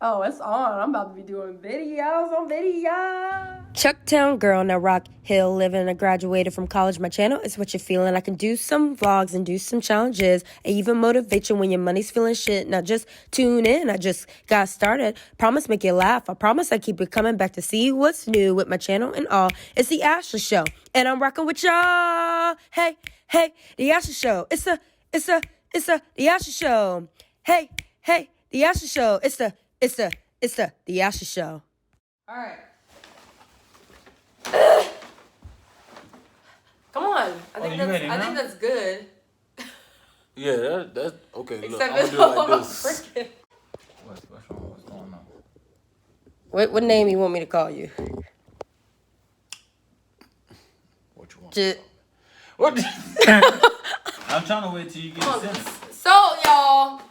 Oh, it's on. I'm about to be doing videos on video. Chucktown girl, now Rock Hill living. I graduated from college. My channel is what you're feeling. I can do some vlogs and do some challenges. I even motivate you when your money's feeling shit. Now just tune in. I just got started. Promise make you laugh. I promise I keep it coming back to see what's new with my channel and all. It's the Ashley Show, and I'm rocking with y'all. Hey, the Ashley Show. It's the Ashley Show. Hey, the Ashley Show. It's the Ashley Show. All right. Come on. I think that's good. Yeah, that's okay. Look, Except I'm gonna do it like this. What's wrong? What's going on? What name you want me to call you? What you want? What? I'm trying to wait till you get a sentence. So, y'all,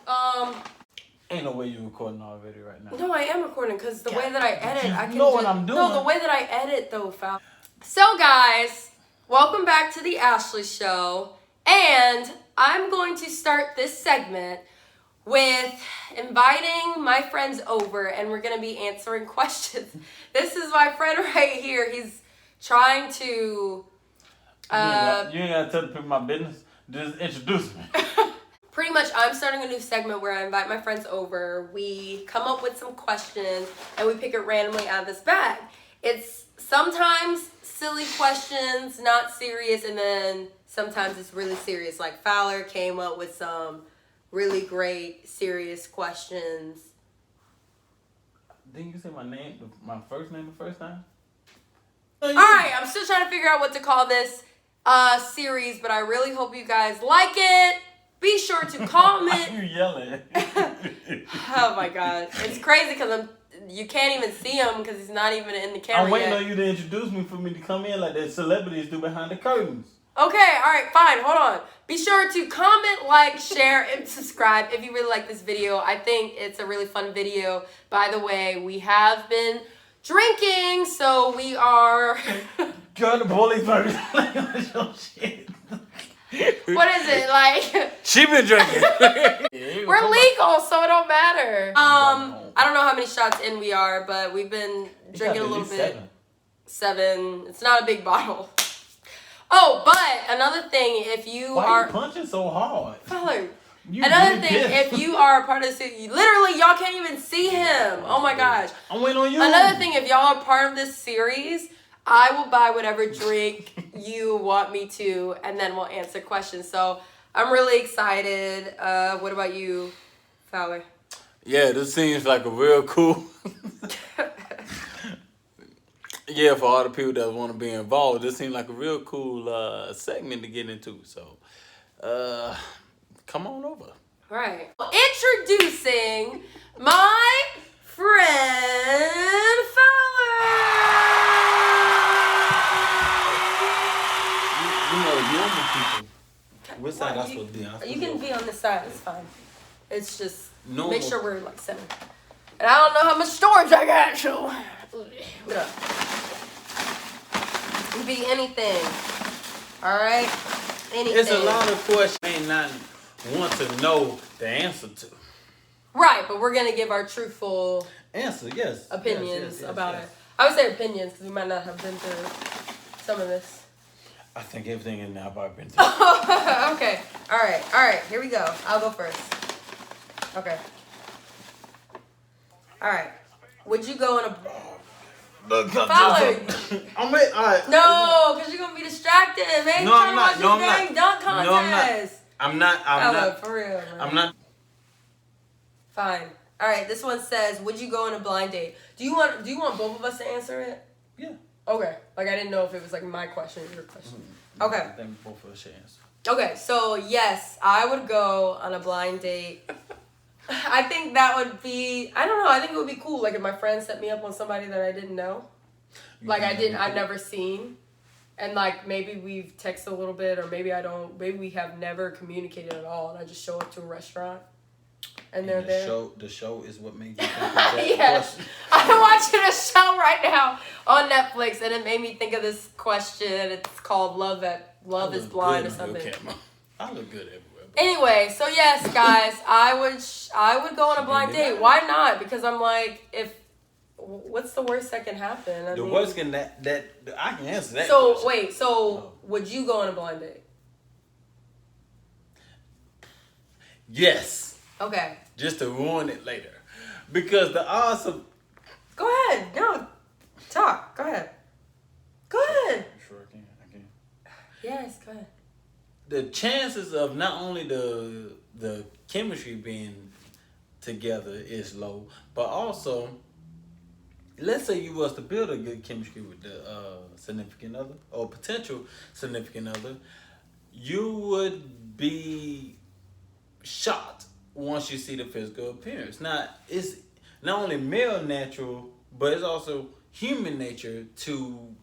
Ain't no way you recording already right now. no, I am recording because the way that I edit, I can know what I'm doing. No, the way that I edit, though, foul. So, guys, welcome back to the Ashley Show, and I'm going to start this segment with inviting my friends over, and we're going to be answering questions. This is my friend right here. He's trying to... You ain't gotta tell the people my business. Just introduce me. Pretty much, I'm starting a new segment where I invite my friends over. We come up with some questions, and we pick it randomly out of this bag. It's sometimes silly questions, not serious, and then sometimes it's really serious. Like Fowler came up with some really great, serious questions. Didn't you say my name, my first name the first time? All right, I'm still trying to figure out what to call this series, but I really hope you guys like it. Be sure to comment. You yelling. Oh my god, it's crazy because you can't even see him because he's not even in the camera. I'm waiting yet. on you to introduce me for me to come in like that celebrities do behind the curtains. Okay, all right, fine. Hold on. Be sure to comment, like, share, and subscribe if you really like this video. I think it's a really fun video. By the way, we have been drinking, so we are. Girl, the police might be like, your shit. What is it like? She been drinking. We're legal, so it don't matter. I don't know how many shots in we are, but we've been drinking a little bit. 7. It's not a big bottle. Oh, but another thing, if you Why are you punching so hard? Another thing, if you are a part of this, literally y'all can't even see him. Oh my gosh. I'm waiting on you. Another thing, if y'all are part of this series, I will buy whatever drink you want me to, and then we'll answer questions. So I'm really excited. What about you, Fowler? Yeah, this seems like a real cool. Yeah, for all the people that want to be involved, this seems like a real cool segment to get into. So, come on over. Right. Introducing my friend Fowler. You know, normal people. What side I supposed to be on? You can be on this side. It's fine. It's just Normal. make sure we're like center. And I don't know how much storage I got, so it can be anything. All right, anything. It's a lot of questions I ain't not want to know the answer to. Right, but we're gonna give our truthful Answer, yes. opinions Yes, about it. I would say opinions because we might not have been through some of this. I think everything in there I've been through. Okay. All right. Here we go. I'll go first. Okay. All right. Would you go in a Fowler? I'm wait. All right. No, because you're gonna be distracted, man. No, I'm not. No, I'm not. Dunk contest. I'm not. For real, man. I'm not. Fine. All right. This one says, "Would you go on a blind date?" Do you want both of us to answer it? Yeah. Okay. Like I didn't know if it was like my question or your question. Okay. I think both of us should answer. Okay. So yes, I would go on a blind date. I think that would be, I don't know, I think it would be cool. Like if my friend set me up on somebody that I didn't know. I've never seen. And like maybe we've texted a little bit or maybe we have never communicated at all and I just show up to a restaurant and they're there. The show is what made you think of that Yes. question. I'm watching a show right now on Netflix and it made me think of this question. It's called Love is Blind or something. I look good everywhere, Anyway, so yes, guys, I would go on a blind date. Why not? Because I'm like, what's the worst that can happen? The worst can that I can answer that. So question. wait, so would you go on a blind date? Yes. Okay. Just to ruin it later, because the odds of. Go ahead. No, talk. Go ahead. Go ahead. Sure, I can. Yes, go ahead. The chances of not only the chemistry being together is low, but also, let's say you was to build a good chemistry with the significant other or potential significant other, you would be shocked once you see the physical appearance. Now, it's not only male natural, but it's also human nature to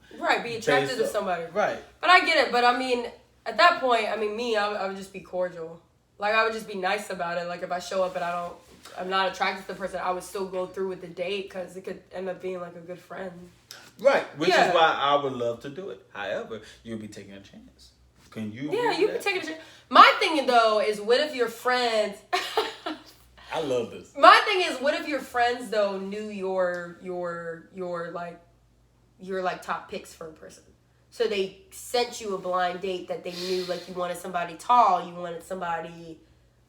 be attracted to somebody. Right. But I get it. But I mean, at that point, I mean, I would just be cordial. Like, I would just be nice about it. Like, if I show up and I'm not attracted to the person, I would still go through with the date because it could end up being like a good friend. Right, which is why I would love to do it. However, you'll be taking a chance. Can you? Yeah, you'd be taking a chance. My thing though is, what if your friends? I love this. My thing is, what if your friends though knew your top picks for a person? So they sent you a blind date that they knew, like, you wanted somebody tall, you wanted somebody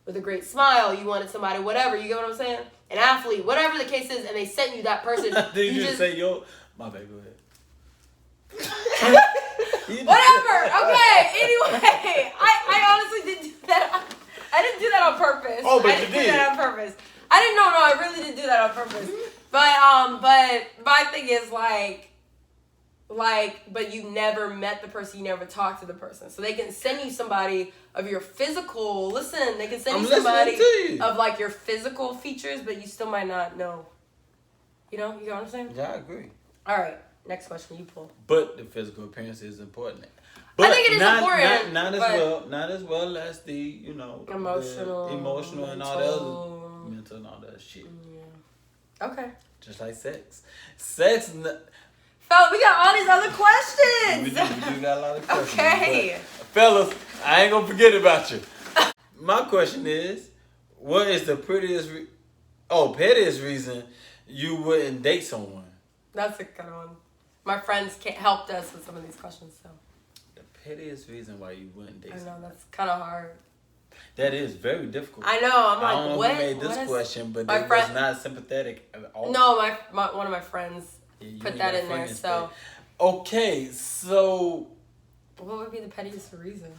with a great smile, you wanted somebody whatever, you get what I'm saying? An athlete, whatever the case is, and they sent you that person. Did you just say, yo, my bad, go ahead. Whatever, okay, anyway, I honestly didn't do that. I didn't do that on purpose. Oh, but I didn't you did. do that on purpose. I didn't know, I really didn't do that on purpose. But my thing is, but you never met the person, you never talked to the person. So they can send you somebody of your physical, they can send you somebody of, like, your physical features, but you still might not know. You know what I'm saying? Yeah, I agree. All right, next question, you pull. But the physical appearance is important. But I think it is important. Not as well as the, emotional and all the other mental and all that shit. Yeah. Okay. Just like sex. Fella, we got all these other questions. We do got a lot of questions. Okay. But, fellas, I ain't gonna forget about you. My question is, what is the pettiest reason you wouldn't date someone? That's a good one. My friends helped us with some of these questions, so. The pettiest reason why you wouldn't date someone. I know, that's kind of hard. That is very difficult. I know, I'm like, I don't know what? who made this question, but it was not sympathetic at all. No, one of my friends put that in there, so. Okay, so. What would be the pettiest reason?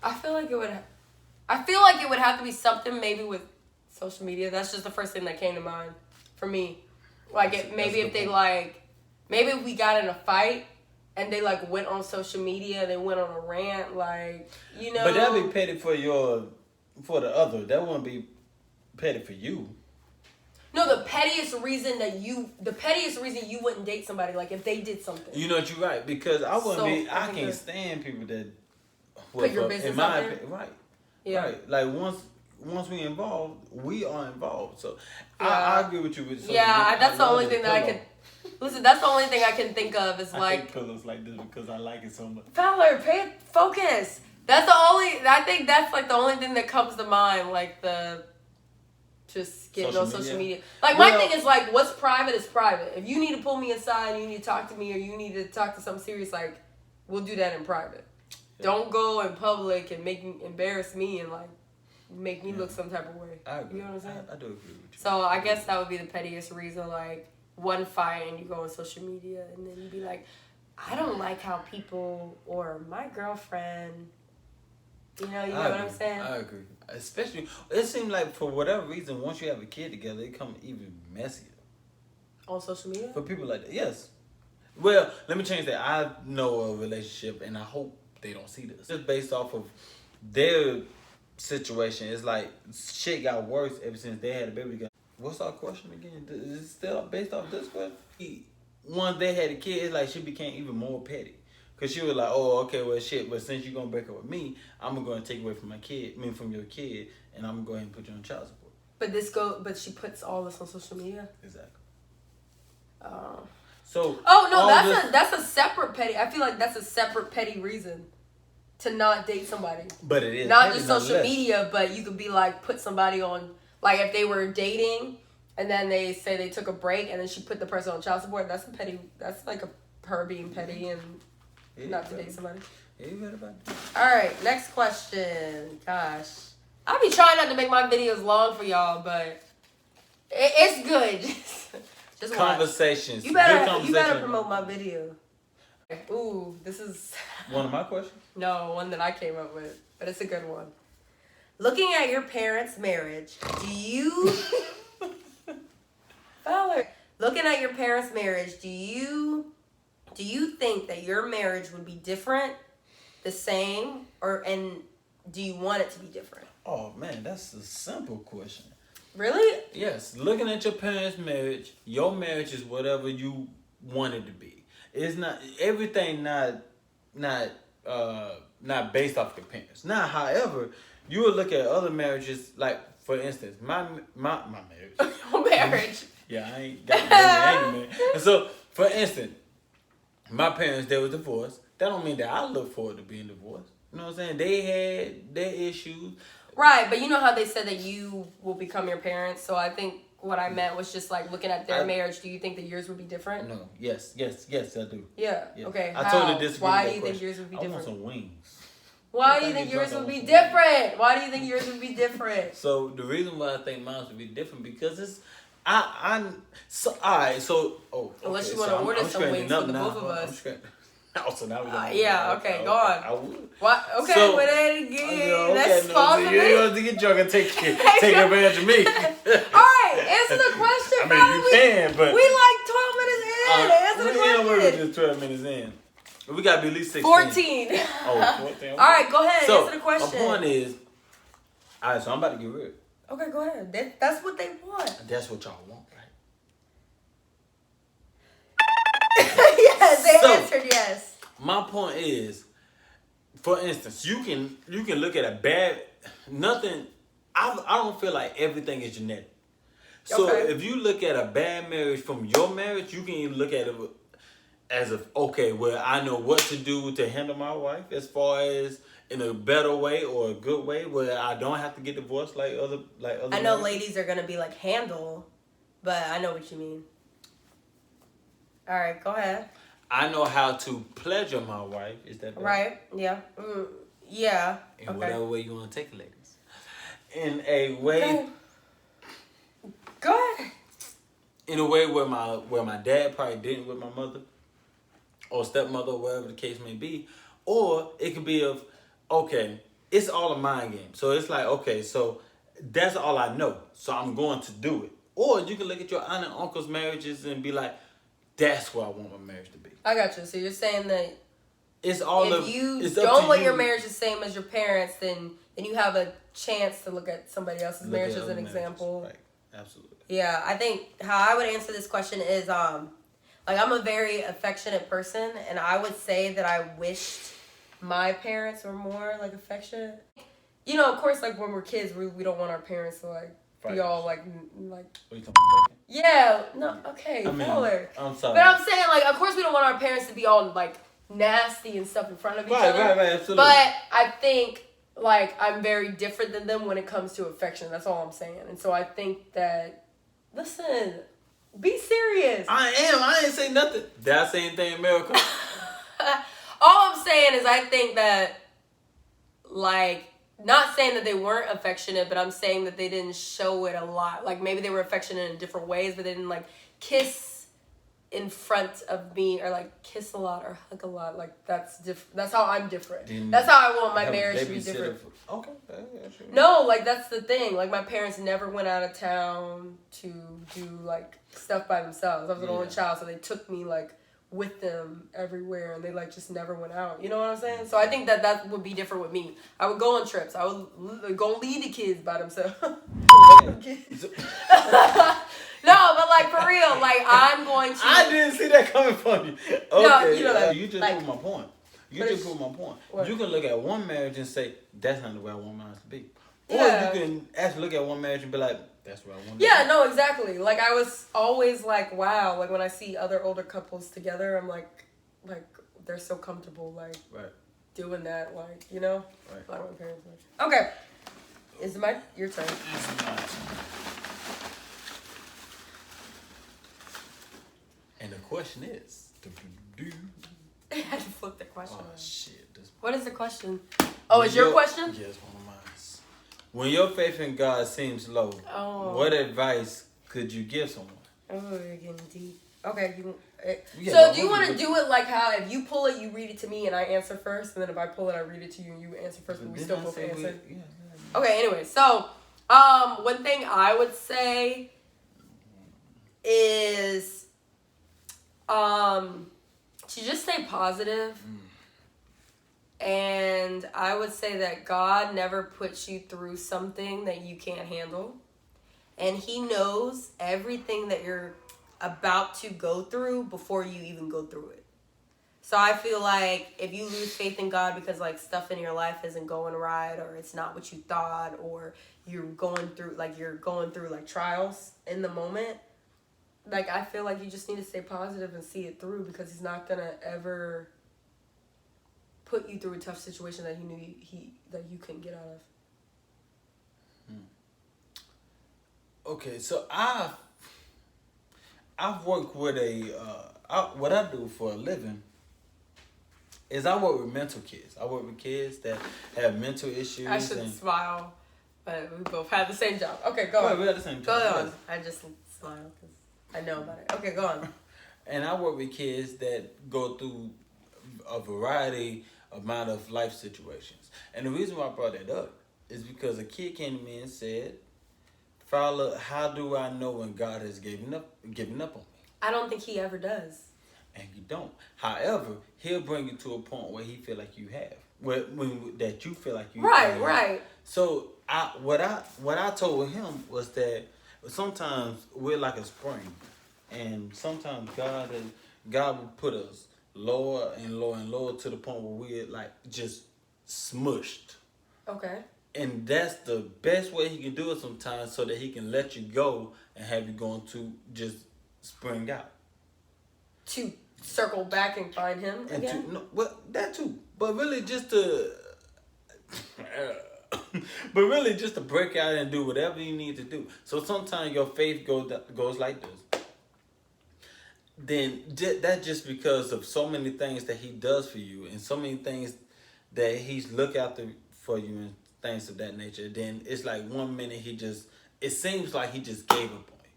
I feel like it would have to be something maybe with social media. That's just the first thing that came to mind for me. Like, maybe if we got in a fight and they, like, went on social media, they went on a rant, like, But that'd be petty for the other. That wouldn't be petty for you. No, the pettiest reason you wouldn't date somebody, like, if they did something. You know what, you're right, because I can't stand people that put your business out there. Right. Yeah. Right. Like, once we involved, we are involved. So I agree with you. That's the only thing that I could. Listen, that's the only thing I can think of is, like, take pillows like this because I like it so much. Fowler, focus. I think that's, like, the only thing that comes to mind, like, just getting on social media. Like, my thing is, like, what's private is private. If you need to pull me aside and you need to talk to me or you need to talk to something serious, like, we'll do that in private. Yeah. Don't go in public and embarrass me and, like, make me look some type of way. I agree. You know what I'm saying? I do agree with you. So I guess that would be the pettiest reason, like, one fight and you go on social media and then you be like, I don't like how people or my girlfriend, you know what I'm saying? I agree. Especially, it seems like for whatever reason, once you have a kid together, it becomes even messier. On social media? For people like that, yes. Well, let me change that. I know a relationship, and I hope they don't see this. Just based off of their situation, it's like shit got worse ever since they had a baby together. What's our question again? Is it still based off this question? Once they had a kid, it's like she became even more petty. Because she was like, oh, okay, well, shit, but since you're going to break up with me, I'm going to take away from from your kid, and I'm going to go ahead and put you on child support. But she puts all this on social media? Exactly. So. Oh, no, that's a separate petty. I feel like that's a separate petty reason. to not date somebody. But it is not petty, just social nonetheless. media, but you could be like put somebody on, like if they were dating and then they say they took a break and then she put the person on child support. That's a petty. That's like her being petty and not to date somebody. Yeah, you right about that. All right, next question. Gosh, I be trying not to make my videos long for y'all, but it's good. Just Conversations. watch. You Good better promote my video. Ooh, this is One of my questions? no one that I came up with, but it's a good one. Looking at your parents' marriage, do you Fowler, looking at your parents' marriage, do you think that your marriage would be different, the same, and do you want it to be different? Oh, man, that's a simple question. Really? Yes, looking at your parents' marriage, your marriage is whatever you want it to be. It's not everything. Not based off your parents. Now, however, you will look at other marriages. Like for instance, my marriage. Your marriage. Yeah, I ain't got married, man. And so, for instance, my parents, they were divorced. That don't mean that I look forward to being divorced. You know what I'm saying? They had their issues. Right, but you know how they said that you will become your parents. So I think what I meant was just like looking at their marriage. Do you think that yours would be different? No. Yes, I do. Yeah. Yes. Okay. I how? totally disagree. Why with do you that think question. yours would be I want different? some wings. Why do you think yours would be different? Why do you think yours would be different? So the reason why I think mine would be different because it's alright. So Unless you want to order some wings for the both of us. So now we're yeah. Okay. Go on. I would. What? Okay. So, but then again, okay, that's possible. You want to get drunk and take advantage of me. All right. Answer the question. I mean, you can, but we like 12 minutes in. Answer the question. We're just 12 minutes in. We gotta be at least 16. 14. Oh, 14. Okay. All right. Go ahead. So, answer the question. my point is, all right. So I'm about to get rid. Okay. Go ahead. That's what they want. That's what y'all want, right? Yes. They answered yes. My point is, for instance, you can look at a bad nothing. I don't feel like everything is genetic. So if you look at a bad marriage from your marriage, you can even look at it as if well, I know what to do to handle my wife as far as in a better way or a good way where I don't have to get divorced like other. I know ladies are gonna be like handle, but I know what you mean. All right, go ahead. I know how to pleasure my wife. Is that better? Right? Yeah. Yeah. In whatever way you want to take it, ladies. In a way. Go ahead. In a way where my dad probably didn't with my mother, or stepmother, or whatever the case may be, or it could be it's all a mind game. So it's like so that's all I know. So I'm going to do it. Or you can look at your aunt and uncle's marriages and be like, that's what I want my marriage to be. I got you. So you're saying that it's all if you don't want your marriage the same as your parents, then you have a chance to look at somebody else's marriage as an example. Right. Absolutely. Yeah, I think how I would answer this question is I'm a very affectionate person, and I would say that I wished my parents were more like affectionate. You know, of course, like when we're kids, we don't want our parents to like be all like. What are you talking about? Yeah, no, okay, Fowler. I'm sorry. But I'm saying, like, of course we don't want our parents to be all, like, nasty and stuff in front of each other. Right, absolutely. But I think, like, I'm very different than them when it comes to affection. That's all I'm saying. And so I think that, listen, be serious. I am. I ain't say nothing. Did I say anything in America? All I'm saying is I think that, like, not saying that they weren't affectionate, but I'm saying that they didn't show it a lot. Like, maybe they were affectionate in different ways, but they didn't, like, kiss in front of me or, like, kiss a lot or hug a lot. Like, that's different. That's how I'm different. That's how I want my marriage to be different. Okay. No, like, that's the thing. Like, my parents never went out of town to do, like, stuff by themselves. I was an only child, so they took me, like, with them everywhere, and they like just never went out. You know what I'm saying? So I think that would be different with me. I would go on trips. I would go lead the kids by themselves. No, but like for real, like I'm going to. I didn't see that coming from you. Okay, no, you know that. You just like, proved my point. You proved my point. What? You can look at one marriage and say that's not the way I want mine to be, or you can actually look at one marriage and be like, that's what I want. Yeah, no, exactly. Like I was always like, wow. Like when I see other older couples together, I'm like they're so comfortable. Like right. doing that, like, you know? Right. Like my parents were. Okay. Is it your turn? It's my turn. And the question is, I had to flip the question. oh shit! What is the question? Oh, it's your question? Yes, one of mine. When your faith in God seems low, what advice could you give someone? Oh, you're getting deep. Okay, Yeah, so do you want to do it like how if you pull it, you read it to me and I answer first, and then if I pull it, I read it to you and you answer first, but we still both answer? Okay, anyway, so one thing I would say is to just stay positive. And I would say that God never puts you through something that you can't handle. And He knows everything that you're about to go through before you even go through it. So I feel like if you lose faith in God because like stuff in your life isn't going right, or it's not what you thought, or you're going through like trials in the moment, like I feel like you just need to stay positive and see it through, because He's not gonna ever put you through a tough situation that He knew that you couldn't get out of. Okay, so I've worked with what I do for a living is I work with mental kids. I work with kids that have mental issues. I should smile, but we both had the same job. Okay, go on. We had the same job. Go on. Yes. I just smile because I know about it. Okay, go on. And I work with kids that go through a variety amount of life situations. And the reason why I brought that up is because a kid came to me and said, Fowler, how do I know when God has given up on me? I don't think He ever does. And you don't. However, He'll bring you to a point where He feel like you have. That you feel like you have. Right. So what I told him was that sometimes we're like a spring. And sometimes God will put us lower and lower and lower to the point where we're like just smushed. Okay. And that's the best way He can do it sometimes, so that He can let you go and have you going to just spring out. To circle back and find Him again? That too. But really just to break out and do whatever you need to do. So sometimes your faith goes like this. Then that's just because of so many things that He does for you, and so many things that He's look after for you and things of that nature. Then it's like 1 minute it seems like He just gave up on you.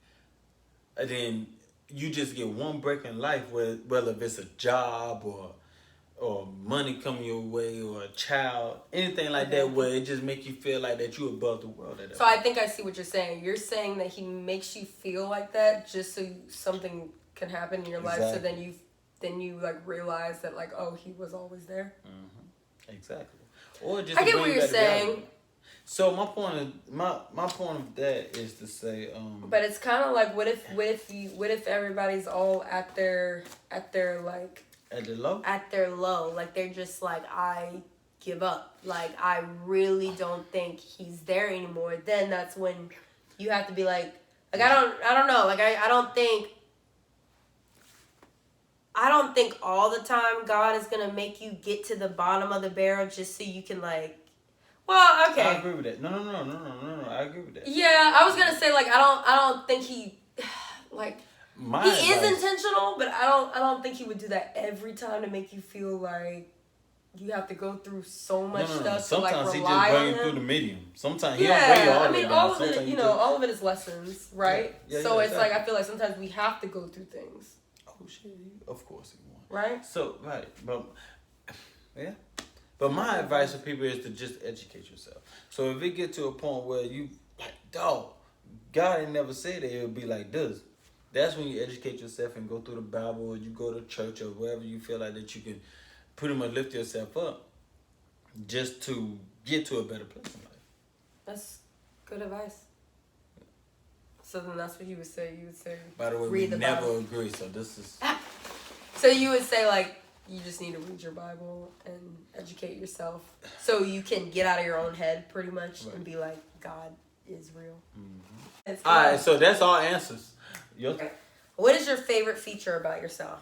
And then you just get one break in life, whether if it's a job or money coming your way or a child, anything like that, where it just make you feel like that you're above the world. So I think I see what you're saying. You're saying that He makes you feel like that just so something can happen in your life, so then you like realize that like, oh, He was always there. Mm-hmm. Exactly. Or just I get what you're saying. So my point of that is to say, but it's kind of like, what if everybody's all at their like at their low, like they're just like, I give up, like I really don't think He's there anymore. Then that's when you have to be like I don't know, like I don't think all the time God is gonna make you get to the bottom of the barrel just so you can like. Well, okay. I agree with that. No. I agree with that. Yeah, I was gonna say like I don't think He like My He advice, is intentional, but I don't think He would do that every time to make you feel like you have to go through so much stuff. Sometimes to He like just rely bring on you Him. through the medium. Sometimes He don't bring you all the way down. All of Sometimes it, all of it is lessons, right? Yeah, so it's exactly. like I feel like sometimes we have to go through things. Oh shit! Of course He won't. Right. So but yeah. But my advice for people is to just educate yourself. So if it get to a point where you like, dog, God ain't never said that it would be like this. That's when you educate yourself and go through the Bible, or you go to church, or wherever you feel like that you can pretty much lift yourself up just to get to a better place in life. That's good advice. So then that's what you would say. You would say, By the way, read we the never Bible. agree, so this is... So you would say like, you just need to read your Bible and educate yourself so you can get out of your own head pretty much, and be like, God is real. Mm-hmm. All right, so that's all answers. Okay. What is your favorite feature about yourself?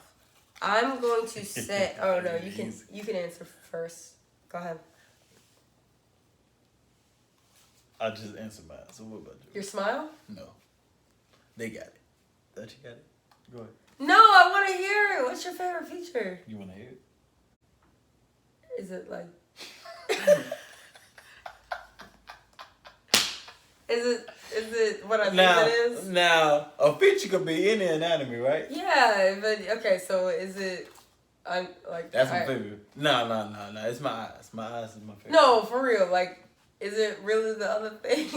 I'm going to say. Oh no, you can answer first. Go ahead. I just answered mine. So what about you? Your smile? No. They got it. Don't you got it? Go ahead. No, I want to hear it. What's your favorite feature? You want to hear it? Is it like... Is it what I think it is? Now, a feature could be any anatomy, right? Yeah, but okay, so is it like That's my favorite. No. It's my eyes. My eyes is my favorite. No, for real. Like, is it really the other thing? Is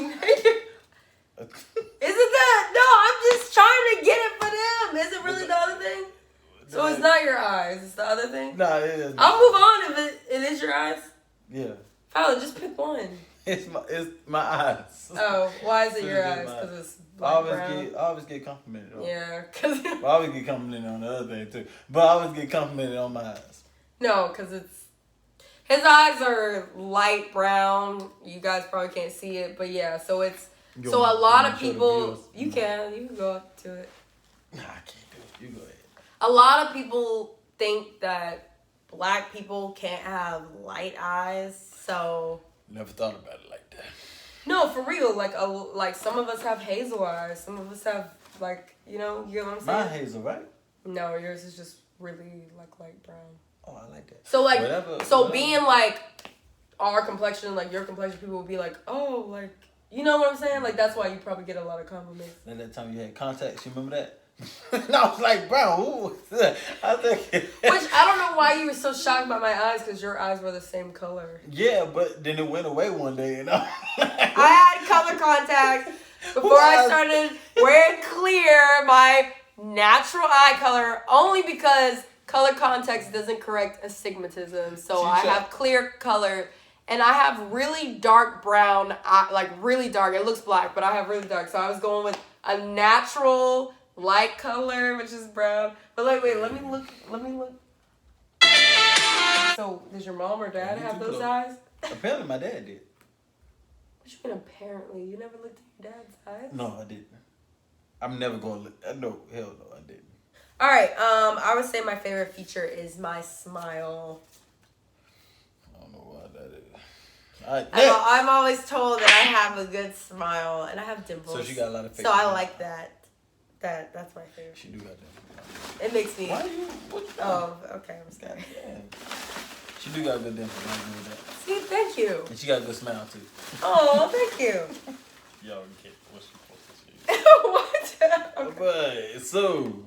it that? No, I'm just trying to get it for them. Is it really the other thing? So it's not your eyes. It's the other thing? No, it is. I'll move on if it is your eyes. Yeah. Fowler, just pick one. It's my eyes. Oh, why is it your eyes? Because it's I always get complimented on. Yeah, because... I always get complimented on the other thing, too. But I always get complimented on my eyes. No, because it's... His eyes are light brown. You guys probably can't see it, but yeah, so it's... So a lot of people... You can go up to it. Nah, I can't do it. You go ahead. A lot of people think that black people can't have light eyes, so... Never thought about it like that. No, for real. Like some of us have hazel eyes. Some of us have, like, you know what I'm saying? Mine hazel, right? No, yours is just really, like, light brown. Oh, I like that. So, like, whatever. Being, like, our complexion, like, your complexion, people will be like, oh, like, you know what I'm saying? Like, that's why you probably get a lot of compliments. And that time you had contacts, you remember that? And I was like, bro, who was that? I think. Which, I don't know why you were so shocked by my eyes, because your eyes were the same color. Yeah, but then it went away one day, and I had color contacts before I started wearing clear, my natural eye color, only because color contacts doesn't correct astigmatism. So I have clear color, and I have really dark brown, like really dark. It looks black, but I have really dark. So I was going with a natural light color, which is brown. But like, wait, let me look. So, does your mom or dad have those eyes? Apparently my dad did. What you mean apparently? You never looked at your dad's eyes? No, I didn't. I'm never going to look. No, hell no, I didn't. All right, I would say my favorite feature is my smile. I don't know why that is. All right, I'm always told that I have a good smile, and I have dimples. So she got a lot of face. So I like that. That's my favorite. She do got dimples. It makes me... Why you... What you Oh, okay, I'm sorry. Yeah. She do got good dimples. I know that. See, thank you. And she got a good smile, too. Oh, thank you. Y'all get what she supposed to say. What? But, so...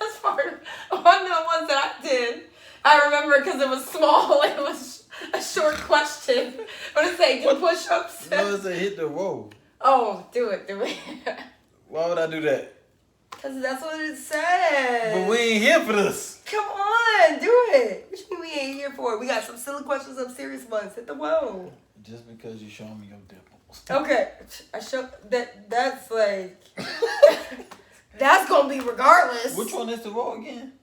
That's part of one of the ones that I did. I remember because it was small. It was a short question. What did it say? Do push-ups? No, it said hit the roll. Oh, do it. Why would I do that? Because that's what it said. But we ain't here for this. Come on, do it. What you mean we ain't here for it? We got some silly questions, some serious ones. Hit the whoa. Just because you showing me your dimples. Okay, I show that. That's like that's gonna be regardless. Which one is the roll again?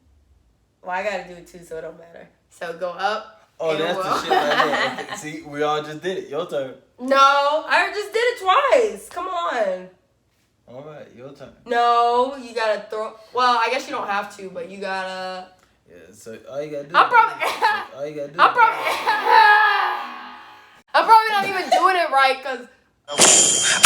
Well, I gotta do it too, so it don't matter. So go up. Oh, that's the shit right there. Okay, see, we all just did it. Your turn. No, I just did it twice. Come on. All right, your turn. No, you gotta throw. Well, I guess you don't have to, but you gotta. Yeah, so all you gotta do. I'm probably. All you gotta do. I'm probably not even doing it right, cause.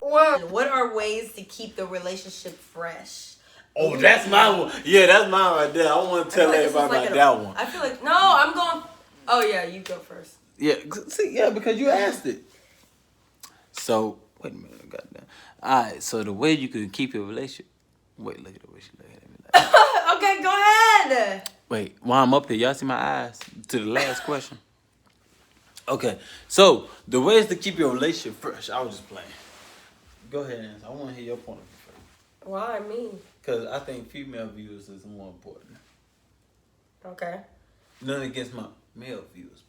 What are ways to keep the relationship fresh? Oh, that's my one. Yeah, that's mine right there. I want to tell everybody about that one. I feel like no, I'm going. Oh yeah, you go first. Yeah, see, yeah, because you asked it. So wait a minute, goddamn. All right, so the way you can keep your relationship. Wait, look at the way she looking at me. Like, okay, go ahead. wait, while I'm up here, y'all see my eyes to the last question. Okay, so the ways to keep your relationship fresh. I was just playing. Go ahead, answer. I want to hear your point of view first. Why me? Because I think female viewers is more important. Okay. Nothing against my male viewers.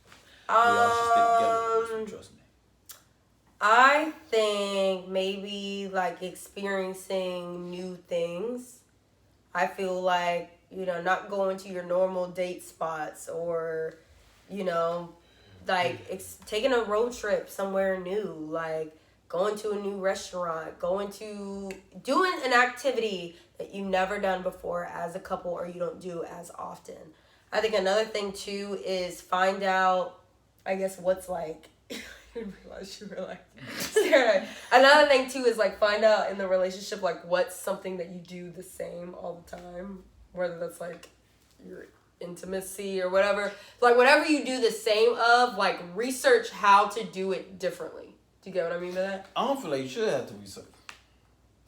We all should stick together with this, trust me. I think maybe like experiencing new things. I feel like, you know, not going to your normal date spots or, you know, like taking a road trip somewhere new, like going to a new restaurant, doing an activity that you've never done before as a couple or you don't do as often. I think another thing too is find out, I guess, what's like. I didn't realize you were like staring at me. Another thing too is like find out in the relationship like what's something that you do the same all the time, whether that's like your intimacy or whatever. Like whatever you do the same of, like research how to do it differently. Do you get what I mean by that? I don't feel like you should have to research.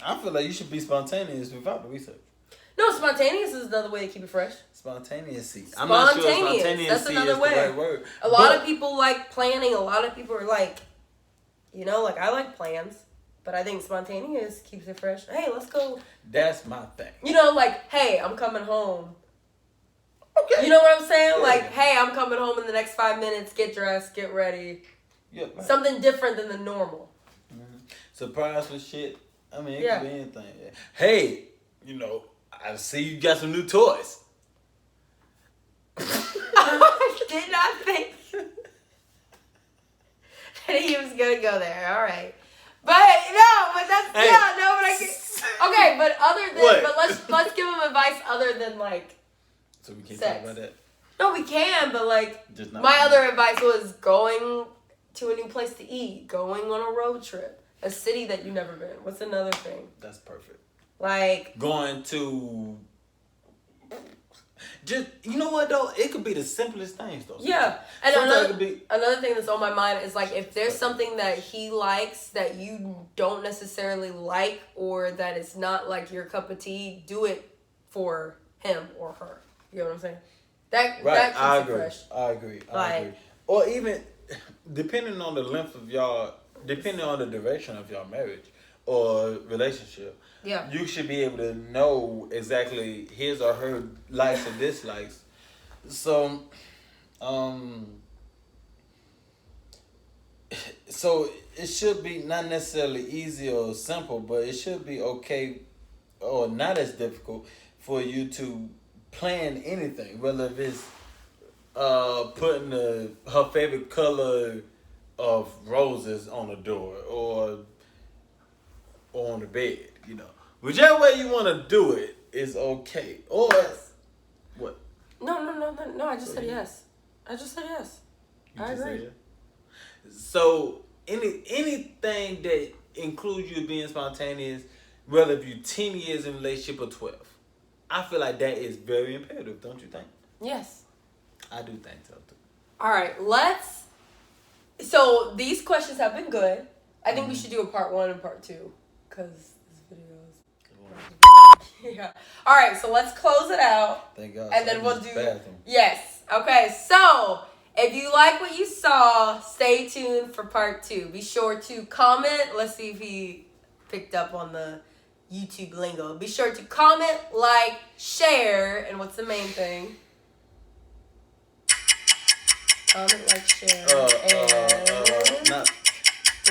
I feel like you should be spontaneous without the research. No, spontaneous is another way to keep it fresh. Spontaneous. I'm not sure spontaneous That's another way. Is the right word. A lot of people like planning. A lot of people are like, you know, like I like plans, but I think spontaneous keeps it fresh. Hey, let's go. That's my thing. You know, like, hey, I'm coming home. Okay. You know what I'm saying? Yeah. Like, hey, I'm coming home in the next 5 minutes. Get dressed, get ready. Yeah, man. Something different than the normal. Mm-hmm. Surprise with shit. I mean, it Yeah. could be anything. Hey, you know, I see you got some new toys. I did not think that he was gonna go there. All right, but that's Hey. yeah, no, but I can, okay, but other than What? but let's give him advice other than like So we can't sex. talk about that. No, we can, but like Just not my other advice was going to a new place to eat, going on a road trip, a city that you've never been. What's another thing? That's perfect. Like Going to just, you know what though? It could be the simplest things though. yeah, and Sometimes it could be another thing that's on my mind is like if there's something that he likes that you don't necessarily like or that it's not like your cup of tea, do it for him or her. You know what I'm saying? That right. that keeps I it agree. fresh. I agree. I Like- agree. Or even depending on the length of y'all, depending on the duration of your marriage or relationship. Yeah. You should be able to know exactly his or her likes and dislikes. So, so it should be not necessarily easy or simple, but it should be okay or not as difficult for you to plan anything, whether if it's putting her favorite color of roses on the door or on the bed, you know. Whichever way you want to do it is okay. Or Yes. what? No. I just said yes. I just said yes. You I just agree. said? So anything that includes you being spontaneous, whether if you're 10 years in a relationship or 12, I feel like that is very imperative, don't you think? Yes. I do think so too. All right, so these questions have been good. I think we should do a part 1 and part 2 because this video is yeah. All right, so let's close it out. Thank God. And So then we'll this do bathroom. yes. Okay, so if you like what you saw, stay tuned for part 2. Be sure to comment. Let's see if he picked up on the YouTube lingo. Be sure to comment, like, share, and what's the main thing? Comment, like, share, and Not.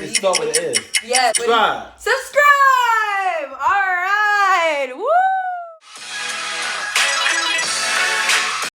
It start with an S. yes, Subscribe. subscribe.